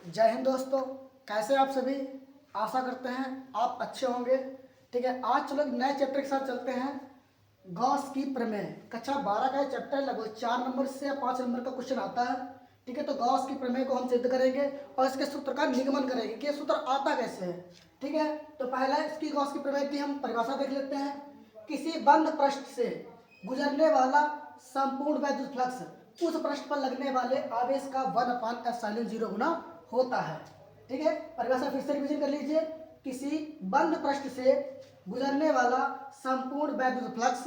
जय हिंद दोस्तों, कैसे आप सभी। आशा करते हैं आप अच्छे होंगे। ठीक है, आज चलो नए चैप्टर के साथ चलते हैं। गॉस की प्रमेय कक्षा 12 का चैप्टर लगभग 4 नंबर से या 5 नंबर का क्वेश्चन आता है। ठीक है, तो गॉस की प्रमेय को हम सिद्ध करेंगे और इसके सूत्र का निगमन करेंगे कि ये सूत्र आता कैसे है। ठीक है, तो पहला इसकी गॉस की प्रमेय की हम परिभाषा देख लेते हैं। किसी बंद पृष्ठ से गुजरने वाला संपूर्ण वैद्युत फ्लक्स उस पृष्ठ पर लगने वाले आवेश का 1/ε0 गुना होता है। ठीक है, परिभाषा फिर से रिवीजन कर लीजिए। किसी बंद पृष्ठ से गुजरने वाला संपूर्ण वैद्युत फ्लक्स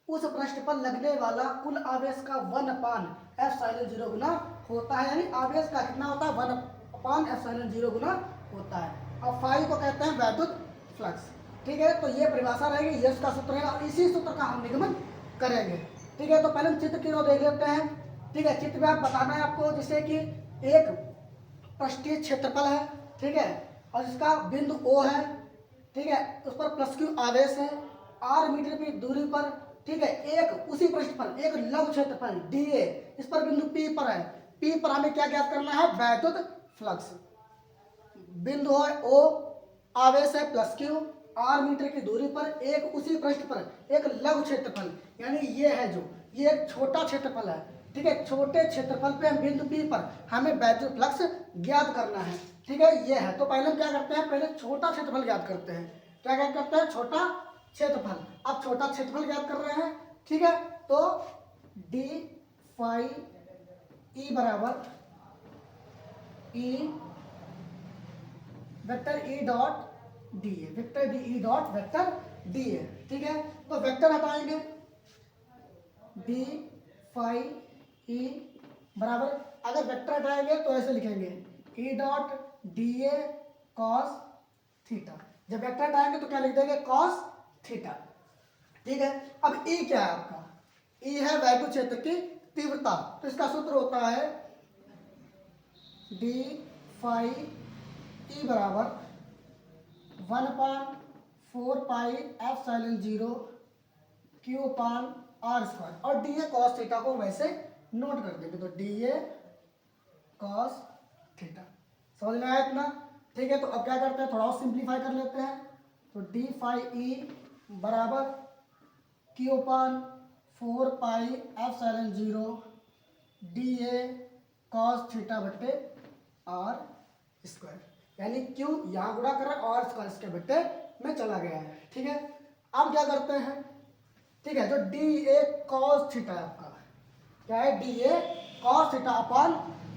उस पृष्ठ पर लगने वाला कुल आवेश का 1/ε0 गुना होता है, यानी आवेश का कितना होता है 1/ε0 गुना होता है। और फाई को कहते हैं वैद्युत फ्लक्स। ठीक है, तो ये परिभाषा रहेगी, ये उसका सूत्र है और इसी सूत्र का हम निगमन करेंगे। ठीक है, तो पहले हम चित्र की ओर देख लेते हैं। ठीक है, चित्र में आप बताना है आपको जैसे कि एक पृष्ठीय क्षेत्रफल है। ठीक है, और इसका बिंदु O है। ठीक है, उस पर प्लस क्यू आवेश है r मीटर की दूरी पर। ठीक है, एक उसी पृष्ठ पर एक लघु क्षेत्रफल dA, इस पर बिंदु P पर है। P पर हमें क्या ज्ञात करना है, वैद्युत फ्लक्स। बिंदु है O, आवेश है प्लस क्यू, r मीटर की दूरी पर एक उसी पृष्ठ पर एक लघु क्षेत्रफल, यानी ये है जो ये एक छोटा क्षेत्रफल है। ठीक है, छोटे क्षेत्रफल पे हम बिंदु P पर हमें वैद्युत फ्लक्स ज्ञात करना है। ठीक है, ये है। तो पहले हम क्या करते हैं, पहले छोटा क्षेत्रफल ज्ञात करते हैं। क्या ज्ञात करते हैं, छोटा क्षेत्रफल। अब छोटा क्षेत्रफल ज्ञात कर रहे हैं। ठीक है, तो डी फाई ई बराबर E vector e dot D A, vector D E dot vector D A. ठीक है, तो वेक्टर हटाएंगे, डी फाई ई बराबर, अगर वेक्टर हटाएंगे तो ऐसे लिखेंगे E dot D A cos theta. जब वेक्टर हटाएंगे तो क्या लिख देंगे, कॉस थीटा। ठीक है, अब ई क्या है आपका, ई है वैद्युत क्षेत्र की तीव्रता। तो इसका सूत्र होता है डी फाई ई बराबर 1/4πε0 Q/r²। और डी ए कॉस थीटा को वैसे नोट कर देंगे, तो डी ए कॉस थीटा। समझ में आया इतना। ठीक है, तो अब क्या करते हैं, थोड़ा और सिंप्लीफाई कर लेते हैं। तो डी फाई ई बराबर Q/4πε0 D A cos theta बटे r², यानी Q यहाँ गुणा कर रहा है और स्क्वायर इसके बटे में चला गया है। ठीक है, अब क्या करते हैं, ठीक है, जो डी ए कॉस थीटा है आपका, क्या है, D A cos theta upon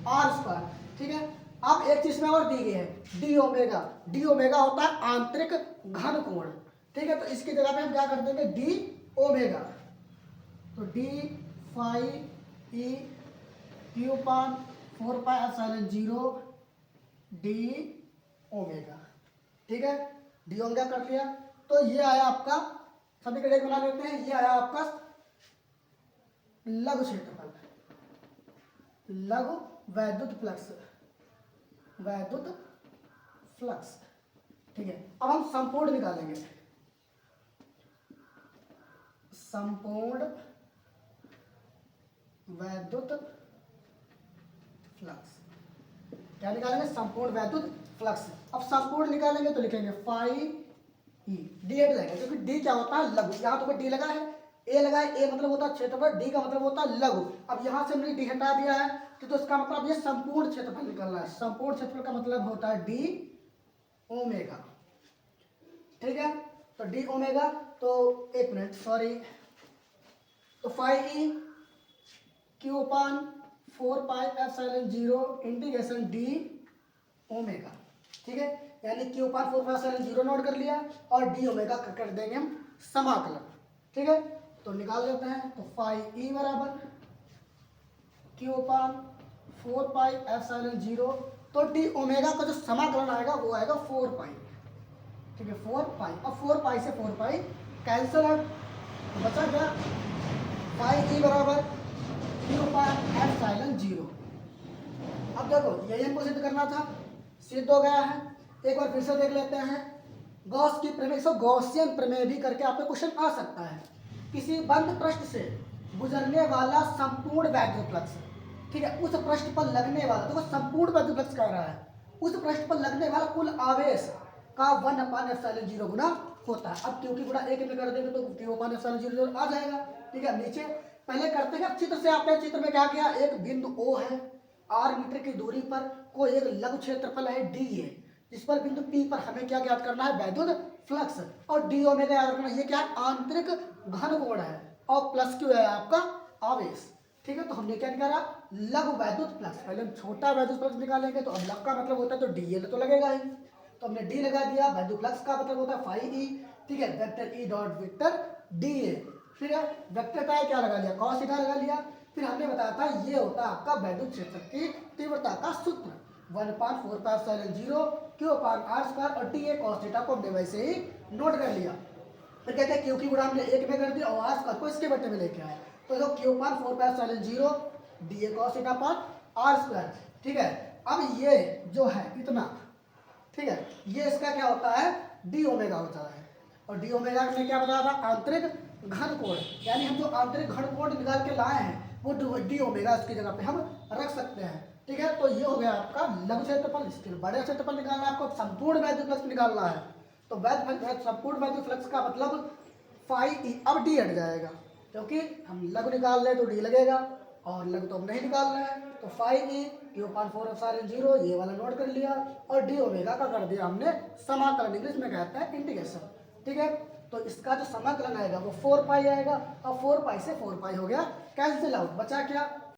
r²। ठीक है, अब एक चीज में और दी गई है डी ओमेगा। डी ओमेगा होता है आंतरिक घन कोण। ठीक है, तो इसकी जगह पे हम क्या कर देंगे, डी ओमेगा। तो d phi e Q/4πε0 d omega. ठीक है, डी ओमेगा कर लिया। तो ये आया आपका, सभी का डेट बना लेते हैं, ये आया आपका लघु क्षेत्रफल, लघु वैद्युत फ्लक्स, वैद्युत फ्लक्स। ठीक है, अब हम संपूर्ण निकालेंगे, संपूर्ण वैद्युत फ्लक्स। क्या निकालेंगे, संपूर्ण वैद्युत फ्लक्स। अब संपूर्ण निकालेंगे तो लिखेंगे फाई ई, डी एट लगेगा क्योंकि डी क्या होता है, लघु। यहाँ तो डी लगा है, ए लगा है, ए मतलब होता है क्षेत्रफल, डी का मतलब होता है लघु। अब यहाँ से हमने डी हटा दिया है तो इसका मतलब ये संपूर्ण क्षेत्रफल निकलना है। संपूर्ण क्षेत्रफल का मतलब होता है डी ओमेगा। ठीक है, तो डी ओमेगा, तो एक मिनट सॉरी, तो phi e Q/4πε0 integration d omega. ठीक है, यानी Q/4πε0 नोट कर लिया और डी ओमेगा कर देंगे हम समाकलन। ठीक है, तो निकाल लेते हैं। तो फाई ई बराबर Q/4πε0, तो डी ओमेगा का जो समाकलन आएगा वो आएगा 4 पाई। ठीक है, 4 पाई। अब 4 पाई से 4 पाई कैंसिल है, तो बचा क्या, फाई ई बराबर Q/ε0। अब देखो यही हमको सिद्ध करना था, सिद्ध हो गया है। एक बार फिर से देख लेते हैं गॉस की प्रमेय। सो गॉसियन प्रमेय भी करके आपको क्वेश्चन आ सकता है। किसी बंद पृष्ठ से गुजरने वाला संपूर्ण वैद्युत फ्लक्स, ठीक है, उस पृष्ठ पर लगने वाला, तो वो संपूर्ण वैद्युत फ्लक्स कह रहा है, उस पृष्ठ पर लगने वाला कुल आवेश का 1/ε0 गुना होता है। अब क्योंकि गुणा एक में कर देंगे तो Q/ε0 आ जाएगा। ठीक है, नीचे पहले करते हैं चित्र से। आपने चित्र में क्या किया, एक बिंदु O है, r मीटर की दूरी पर कोई एक लघु क्षेत्रफल है dA, जिस पर बिंदु P पर हमें क्या ज्ञात करना है, वैद्युत फ्लक्स, और d ओमेगा याद रखना, ये क्या है, आंतरिक घन कोण है, और प्लस Q है आपका आवेश। ठीक है, तो हमने क्या निकाला, लघु वैद्युत फ्लक्स। पहले हम छोटा वैद्युत फ्लक्स निकालेंगे, तो अब लघु का मतलब होता है तो dl तो लगेगा ही, तो हमने d लगा दिया। वैद्युत फ्लक्स का मतलब होता है फाई ई। ठीक है, vector e dot vector dA, फिर वेक्टर का क्या लगा लिया, cos थीटा लगा लिया। फिर हमने बताया था ये होता है आपका वैद्युत क्षेत्र की तीव्रता का सूत्र, 1/4πε0 Q/r² और dA cos थीटा को हमने वैसे ही नोट कर लिया। फिर कहते हैं क्योंकि गुणा हमने एक में कर दिया और r² को इसके बटे में लेके आए, तो देखो Q/4πε0 dA cos थीटा पर r²। ठीक है, अब ये जो है इतना, ठीक है, ये इसका क्या होता है, डी ओमेगा होता है, और डी ओमेगा ने क्या बताया था, आंतरिक घन कोण, यानी हम जो आंतरिक घन कोण निकाल के लाए हैं वो डी ओमेगा इसकी जगह पे हम रख सकते हैं। ठीक है, तो ये हो गया आपका लघु क्षेत्रफल। इसके बड़े क्षेत्रफल निकालना है आपको, संपूर्ण वैद्युत फ्लक्स निकालना है, तो संपूर्ण वैद्युत फ्लक्स का मतलब फाई ई। अब डी हट जाएगा, क्योंकि हम लघु निकाल रहे तो डी लगेगा, और लघु तो हम नहीं निकाल रहे हैं, तो फाई ई Q/4πε0 ये वाला नोट कर लिया, और डी ओमेगा का कर दिया हमने समाकलन, इंग्लिश में कहते हैं इंटीग्रेशन। ठीक है, तो इसका जो समाकलन आएगा वो 4 पाई आएगा, और 4 पाई से 4 पाई हो गया कैंसिल आउट, बचा क्या,